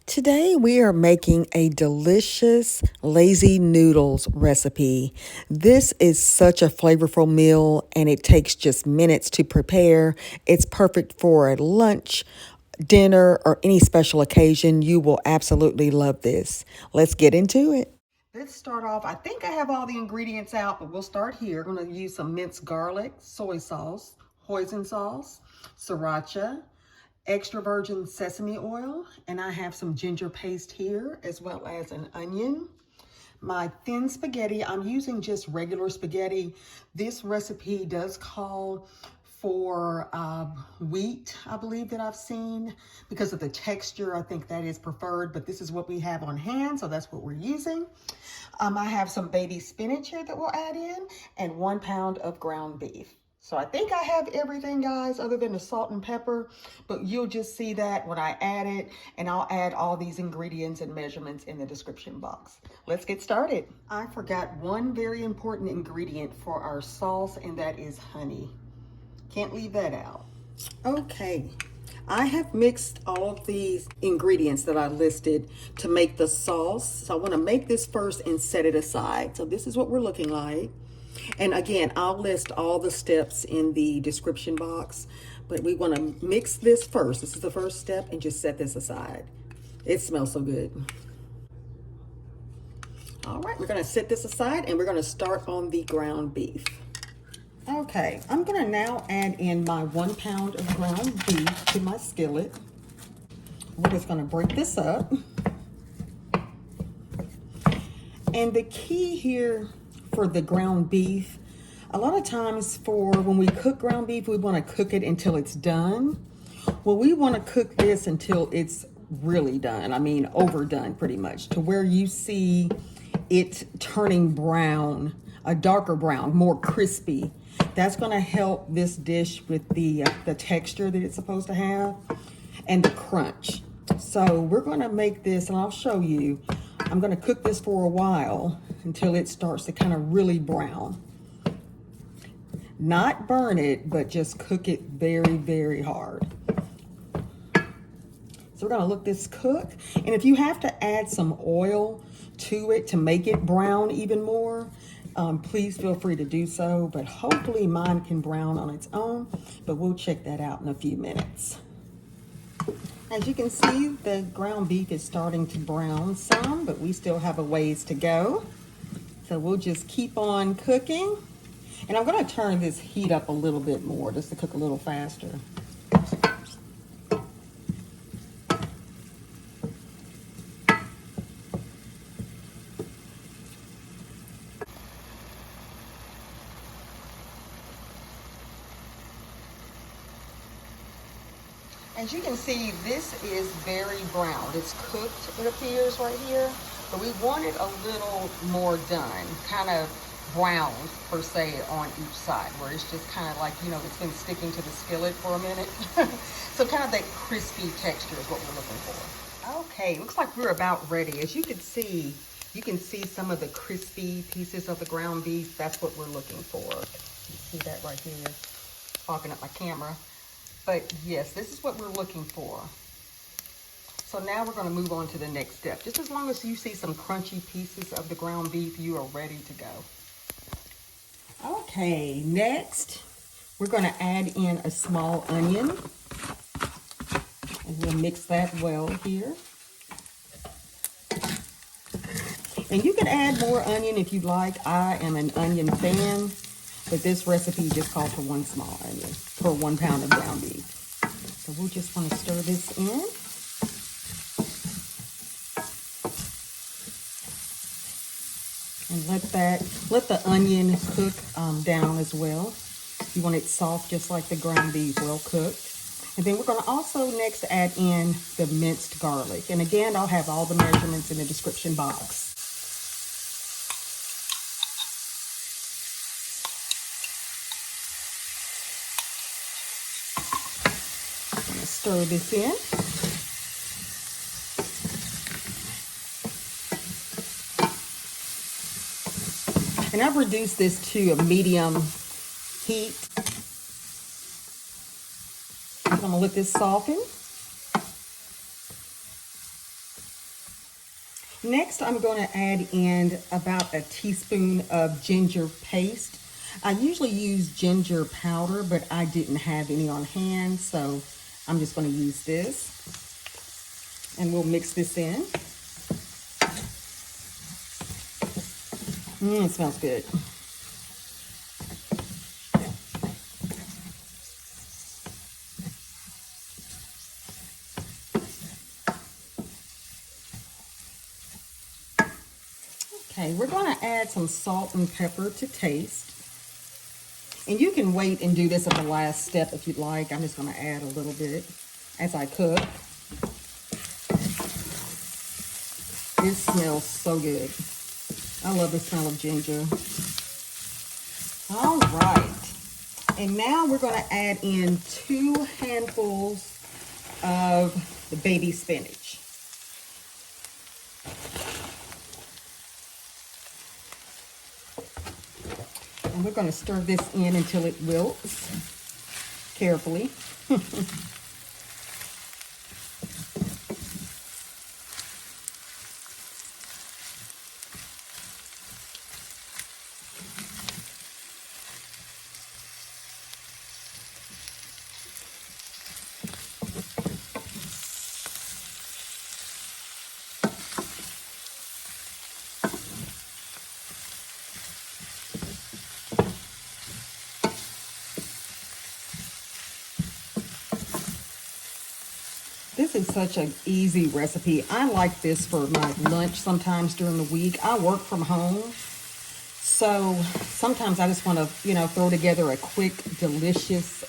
Today we are making a delicious lazy noodles recipe. This is such a flavorful meal and it takes just minutes to prepare. It's perfect for lunch, dinner, or any special occasion. You will absolutely love this. Let's get into it. Let's start off. I think I have all the ingredients out, but we'll start here. I'm going to use some minced garlic, soy sauce, hoisin sauce, sriracha, extra virgin sesame oil, and I have some ginger paste here as well as an onion. My thin spaghetti, I'm using just regular spaghetti. This recipe does call for wheat, I believe that I've seen. Because of the texture, I think that is preferred, but this is what we have on hand, so that's what we're using. I have some baby spinach here that we'll add in, and 1 pound of ground beef. So I think I have everything, guys, other than the salt and pepper, but you'll just see that when I add it, and I'll add all these ingredients and measurements in the description box. Let's get started. I forgot one very important ingredient for our sauce, and that is honey. Can't leave that out. Okay, I have mixed all of these ingredients that I listed to make the sauce. So I want to make this first and set it aside. So this is what we're looking like. And again, I'll list all the steps in the description box, but we want to mix this first. This is the first step, and just set this aside. It smells so good. All right, we're going to set this aside and we're going to start on the ground beef. Okay, I'm going to now add in my 1 pound of ground beef to my skillet. We're just going to break this up. And the key here for the ground beef, a lot of times for when we cook ground beef, we want to cook it until it's done. Well, we want to cook this until it's really done. I mean, overdone pretty much, to where you see it turning brown, a darker brown, more crispy. That's going to help this dish with the texture that it's supposed to have and the crunch. So we're going to make this, and I'll show you. I'm going to cook this for a while until it starts to kind of really brown. Not burn it, but just cook it very, very hard. So we're going to let this cook. And if you have to add some oil to it to make it brown even more, please feel free to do so. But hopefully mine can brown on its own, but we'll check that out in a few minutes. As you can see, the ground beef is starting to brown some, but we still have a ways to go. So we'll just keep on cooking. And I'm going to turn this heat up a little bit more just to cook a little faster. As you can see, this is very brown. It's cooked, it appears right here, but we want it a little more done, kind of brown per se on each side, where it's just kind of like, you know, it's been sticking to the skillet for a minute. So kind of that crispy texture is what we're looking for. Okay, looks like we're about ready. As you can see some of the crispy pieces of the ground beef. That's what we're looking for. You see that right here, fogging up my camera. But yes, this is what we're looking for. So now we're going to move on to the next step. Just as long as you see some crunchy pieces of the ground beef, you are ready to go. Okay, next we're going to add in a small onion. And we'll mix that well here. And you can add more onion if you'd like. I am an onion fan. But this recipe just calls for 1 small onion for 1 pound of ground beef. So we'll just want to stir this in. And let the onion cook down as well. You want it soft just like the ground beef, well cooked. And then we're going to also next add in the minced garlic. And again, I'll have all the measurements in the description box. Stir this in. And I've reduced this to a medium heat. I'm going to let this soften. Next, I'm going to add in about a teaspoon of ginger paste. I usually use ginger powder, but I didn't have any on hand, so I'm just going to use this. And we'll mix this in. It smells good. Okay, we're going to add some salt and pepper to taste. And you can wait and do this at the last step if you'd like. I'm just going to add a little bit as I cook. It smells so good. I love the smell of ginger. All right. And now we're going to add in 2 handfuls of the baby spinach. And we're going to stir this in until it wilts carefully. This is such an easy recipe. I like this for my lunch sometimes during the week. I work from home, so sometimes I just want to, throw together a quick, delicious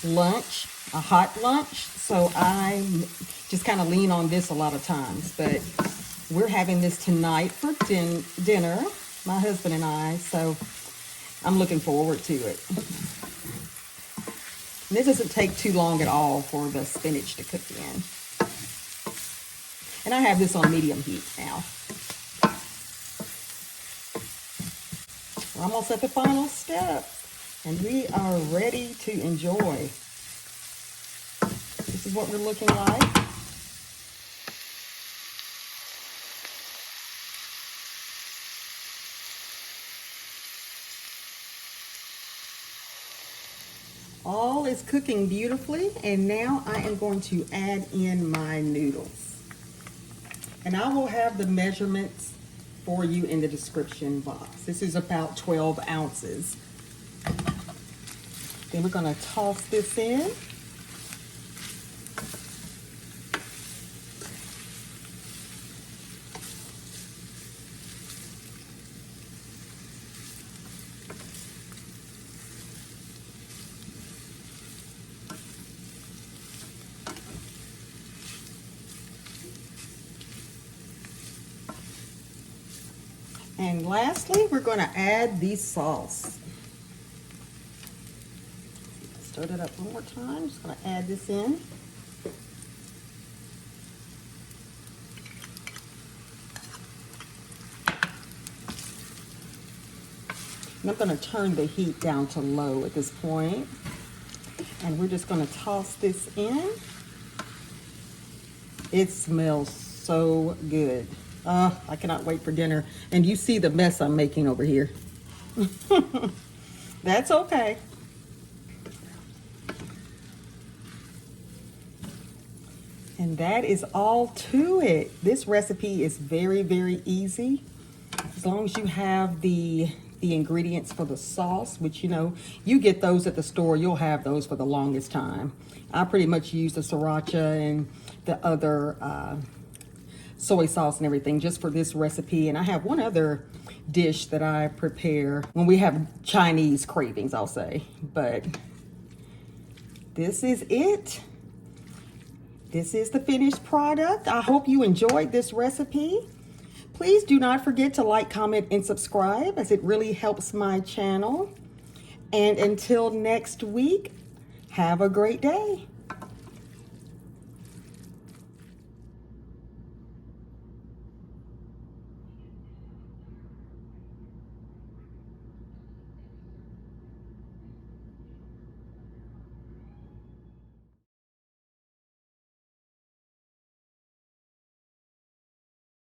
lunch, a hot lunch. So I just kind of lean on this a lot of times. But we're having this tonight for dinner, my husband and I, so I'm looking forward to it. And this doesn't take too long at all for the spinach to cook in. And I have this on medium heat now. We're almost at the final step, and we are ready to enjoy. This is what we're looking like. All is cooking beautifully, and now I am going to add in my noodles. And I will have the measurements for you in the description box. This is about 12 ounces. Then we're going to toss this in. And lastly, we're going to add the sauce. Stir it up one more time. Just going to add this in. And I'm going to turn the heat down to low at this point. And we're just going to toss this in. It smells so good. I cannot wait for dinner. And you see the mess I'm making over here. That's okay. And that is all to it. This recipe is very, very easy. As long as you have the ingredients for the sauce, which, you get those at the store. You'll have those for the longest time. I pretty much use the sriracha and the other soy sauce and everything just for this recipe. And I have one other dish that I prepare when we have Chinese cravings, I'll say. But this is it. This is the finished product. I hope you enjoyed this recipe. Please do not forget to like, comment, and subscribe, as it really helps my channel. And until next week, have a great day.